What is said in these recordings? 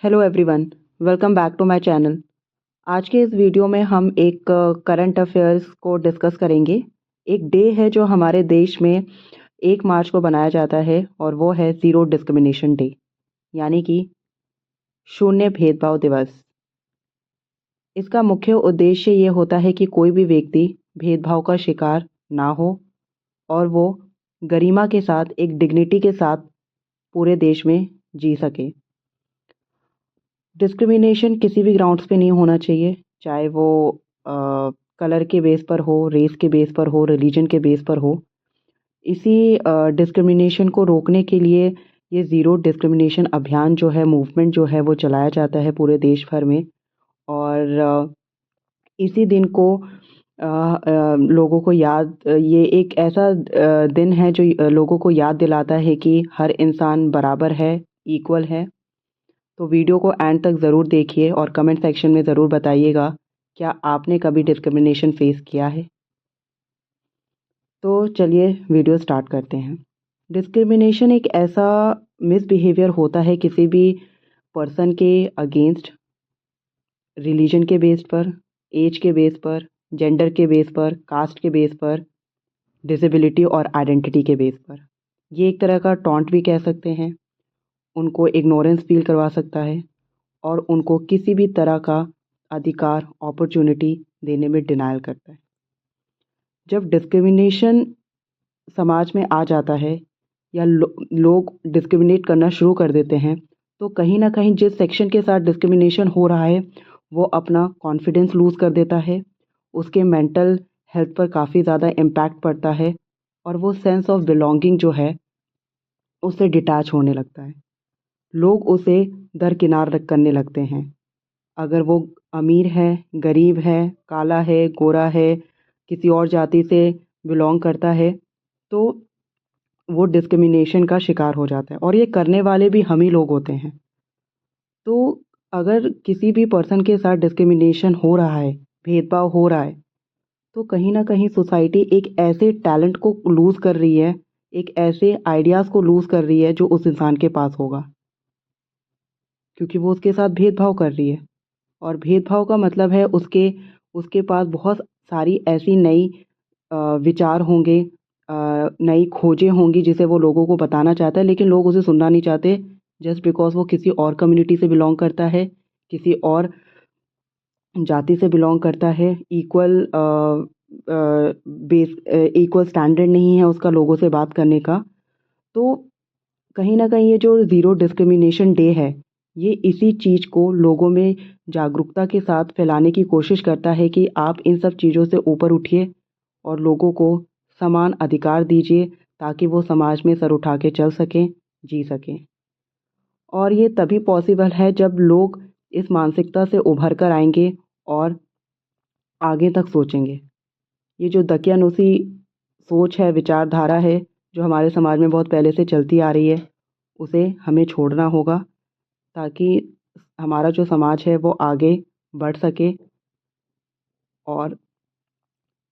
Hello everyone, welcome back to my channel. आज के इस वीडियो में हम एक करंट अफेयर्स को डिस्कस करेंगे। एक डे है जो हमारे देश में 1 मार्च को बनाया जाता है और वो है ज़ीरो डिस्क्रिमिनेशन डे, यानी कि शून्य भेदभाव दिवस। इसका मुख्य उद्देश्य ये होता है कि कोई भी व्यक्ति भेदभाव का शिकार ना हो और वो गरिमा के साथ, एक डिग्निटी के साथ पूरे देश में जी सके। डिस्क्रिमिनेशन किसी भी ग्राउंड्स पे नहीं होना चाहिए, चाहे वो कलर के बेस पर हो, रेस के बेस पर हो, रिलीजन के बेस पर हो। इसी डिस्क्रिमिनेशन को रोकने के लिए ये ज़ीरो डिस्क्रिमिनेशन अभियान जो है, मूवमेंट जो है, वो चलाया जाता है पूरे देश भर में। और इसी दिन को लोगों को ये एक ऐसा दिन है जो लोगों को याद दिलाता है कि हर इंसान बराबर है, इक्वल है। तो वीडियो को एंड तक ज़रूर देखिए और कमेंट सेक्शन में ज़रूर बताइएगा, क्या आपने कभी डिस्क्रिमिनेशन फेस किया है। तो चलिए वीडियो स्टार्ट करते हैं। डिस्क्रिमिनेशन एक ऐसा मिसबिहेवियर होता है किसी भी पर्सन के अगेंस्ट, रिलीजन के बेस पर, एज के बेस पर, जेंडर के बेस पर, कास्ट के बेस पर, डिसेबिलिटी और आइडेंटिटी के बेस पर। ये एक तरह का टॉन्ट भी कह सकते हैं। उनको इग्नोरेंस फील करवा सकता है और उनको किसी भी तरह का अधिकार, अपॉर्चुनिटी देने में डिनायल करता है। जब डिस्क्रिमिनेशन समाज में आ जाता है या लोग डिस्क्रिमिनेट करना शुरू कर देते हैं, तो कहीं ना कहीं जिस सेक्शन के साथ डिस्क्रिमिनेशन हो रहा है वो अपना कॉन्फिडेंस लूज़ कर देता है, उसके मेंटल हेल्थ पर काफ़ी ज़्यादा इम्पैक्ट पड़ता है और वो सेंस ऑफ बिलोंगिंग जो है उससे डिटैच होने लगता है। लोग उसे दरकिनार करने लगते हैं। अगर वो अमीर है, गरीब है, काला है, गोरा है, किसी और जाति से बिलोंग करता है, तो वो डिस्क्रिमिनेशन का शिकार हो जाता है और ये करने वाले भी हम ही लोग होते हैं। तो अगर किसी भी पर्सन के साथ डिस्क्रिमिनेशन हो रहा है, भेदभाव हो रहा है, तो कहीं ना कहीं सोसाइटी एक ऐसे टैलेंट को लूज़ कर रही है, एक ऐसे आइडियाज़ को लूज़ कर रही है जो उस इंसान के पास होगा, क्योंकि वो उसके साथ भेदभाव कर रही है। और भेदभाव का मतलब है उसके उसके पास बहुत सारी ऐसी नई विचार होंगे, नई खोजें होंगी जिसे वो लोगों को बताना चाहता है, लेकिन लोग उसे सुनना नहीं चाहते, जस्ट बिकॉज वो किसी और कम्युनिटी से बिलोंग करता है, किसी और जाति से बिलोंग करता है। इक्वल स्टैंडर्ड नहीं है उसका लोगों से बात करने का। तो कहीं ना कहीं ये जो ज़ीरो डिस्क्रिमिनेशन डे है, ये इसी चीज़ को लोगों में जागरूकता के साथ फैलाने की कोशिश करता है कि आप इन सब चीज़ों से ऊपर उठिए और लोगों को समान अधिकार दीजिए ताकि वो समाज में सर उठा के चल सकें, जी सकें। और ये तभी पॉसिबल है जब लोग इस मानसिकता से उभर कर आएंगे और आगे तक सोचेंगे। ये जो दकियानूसी सोच है, विचारधारा है, जो हमारे समाज में बहुत पहले से चलती आ रही है, उसे हमें छोड़ना होगा ताकि हमारा जो समाज है वो आगे बढ़ सके और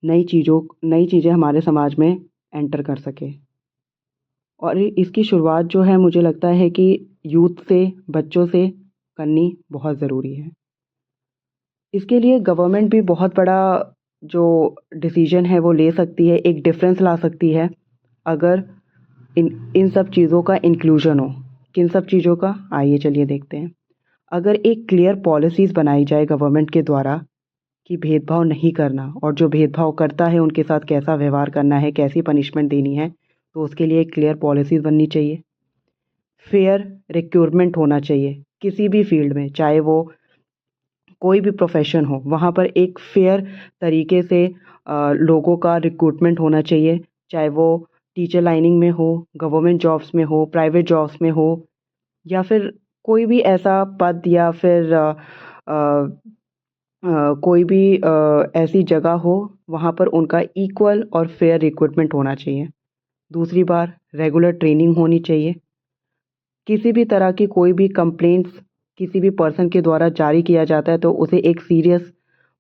नई चीज़ें हमारे समाज में एंटर कर सके। और इसकी शुरुआत जो है मुझे लगता है कि यूथ से, बच्चों से करनी बहुत ज़रूरी है। इसके लिए गवर्नमेंट भी बहुत बड़ा जो डिसीजन है वो ले सकती है, एक डिफरेंस ला सकती है अगर इन इन सब चीज़ों का इंक्लूजन हो। किन सब चीज़ों का, आइए चलिए देखते हैं। अगर एक क्लियर पॉलिसीज़ बनाई जाए गवर्नमेंट के द्वारा कि भेदभाव नहीं करना और जो भेदभाव करता है उनके साथ कैसा व्यवहार करना है, कैसी पनिशमेंट देनी है, तो उसके लिए एक क्लियर पॉलिसीज़ बननी चाहिए। फेयर रिक्रूटमेंट होना चाहिए किसी भी फील्ड में, चाहे वो कोई भी प्रोफेशन हो, वहाँ पर एक फेयर तरीके से लोगों का रिक्रूटमेंट होना चाहिए, चाहे वो टीचर लाइनिंग में हो, गवर्नमेंट जॉब्स में हो, प्राइवेट जॉब्स में हो, या फिर कोई भी ऐसा पद या फिर कोई भी ऐसी जगह हो वहाँ पर उनका इक्वल और फेयर रिक्रूटमेंट होना चाहिए। दूसरी बार रेगुलर ट्रेनिंग होनी चाहिए। किसी भी तरह की कोई भी कंप्लेंट्स किसी भी पर्सन के द्वारा जारी किया जाता है तो उसे एक सीरियस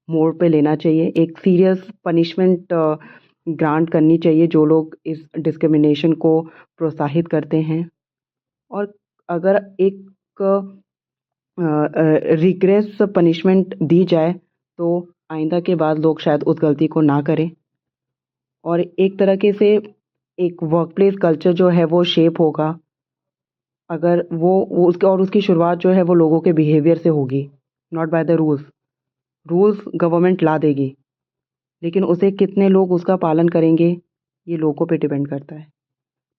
मोड पे लेना चाहिए, एक सीरियस पनिशमेंट ग्रांट करनी चाहिए जो लोग इस डिस्क्रिमिनेशन को प्रोत्साहित करते हैं। और अगर एक रिग्रेस पनिशमेंट दी जाए तो आइंदा के बाद लोग शायद उस गलती को ना करें, और एक तरीके से एक वर्कप्लेस कल्चर जो है वो शेप होगा अगर वो उसके, और उसकी शुरुआत जो है वो लोगों के बिहेवियर से होगी, not by the rules. Rules government ला देगी, लेकिन उसे कितने लोग उसका पालन करेंगे ये लोगों पे डिपेंड करता है।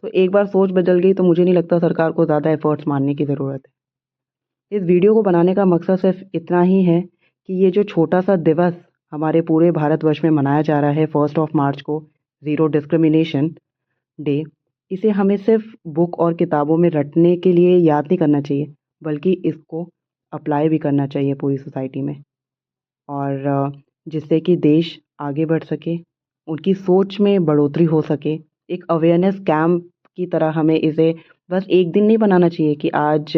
तो एक बार सोच बदल गई तो मुझे नहीं लगता सरकार को ज़्यादा एफर्ट्स मारने की ज़रूरत है। इस वीडियो को बनाने का मकसद सिर्फ इतना ही है कि ये जो छोटा सा दिवस हमारे पूरे भारतवर्ष में मनाया जा रहा है 1 को, ज़ीरो डिस्क्रिमिनेशन डे, इसे हमें सिर्फ बुक और किताबों में रटने के लिए याद नहीं करना चाहिए, बल्कि इसको अप्लाई भी करना चाहिए पूरी सोसाइटी में, और जिससे कि देश आगे बढ़ सके, उनकी सोच में बढ़ोतरी हो सके। एक अवेयरनेस कैंप की तरह हमें इसे बस एक दिन नहीं बनाना चाहिए कि आज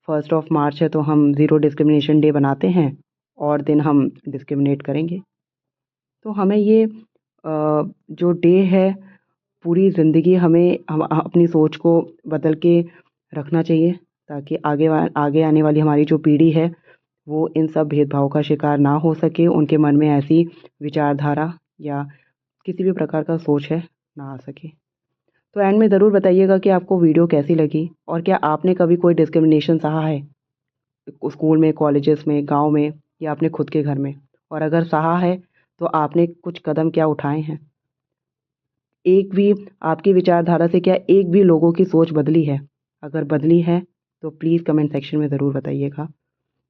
1 है तो हम ज़ीरो डिस्क्रिमिनेशन डे बनाते हैं और दिन हम डिस्क्रिमिनेट करेंगे। तो हमें ये जो डे है पूरी ज़िंदगी हमें हम अपनी सोच को बदल के रखना चाहिए, ताकि आगे आने वाली हमारी जो पीढ़ी है वो इन सब भेदभाव का शिकार ना हो सके, उनके मन में ऐसी विचारधारा या किसी भी प्रकार का सोच है ना आ सके। तो एंड में ज़रूर बताइएगा कि आपको वीडियो कैसी लगी, और क्या आपने कभी कोई डिस्क्रिमिनेशन सहा है स्कूल में, कॉलेजेस में, गांव में, या अपने खुद के घर में, और अगर सहा है तो आपने कुछ कदम क्या उठाए हैं। एक भी आपकी विचारधारा से क्या एक भी लोगों की सोच बदली है? अगर बदली है तो प्लीज़ कमेंट सेक्शन में ज़रूर बताइएगा।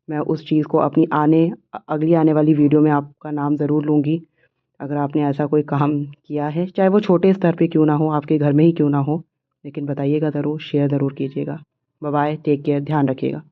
मैं उस चीज़ को अपनी अगली आने वाली वीडियो में आपका नाम ज़रूर लूँगी। अगर आपने ऐसा कोई काम किया है, चाहे वो छोटे स्तर पे क्यों ना हो, आपके घर में ही क्यों ना हो, लेकिन बताइएगा ज़रूर, शेयर ज़रूर कीजिएगा। बाय बाय, टेक केयर, ध्यान रखिएगा।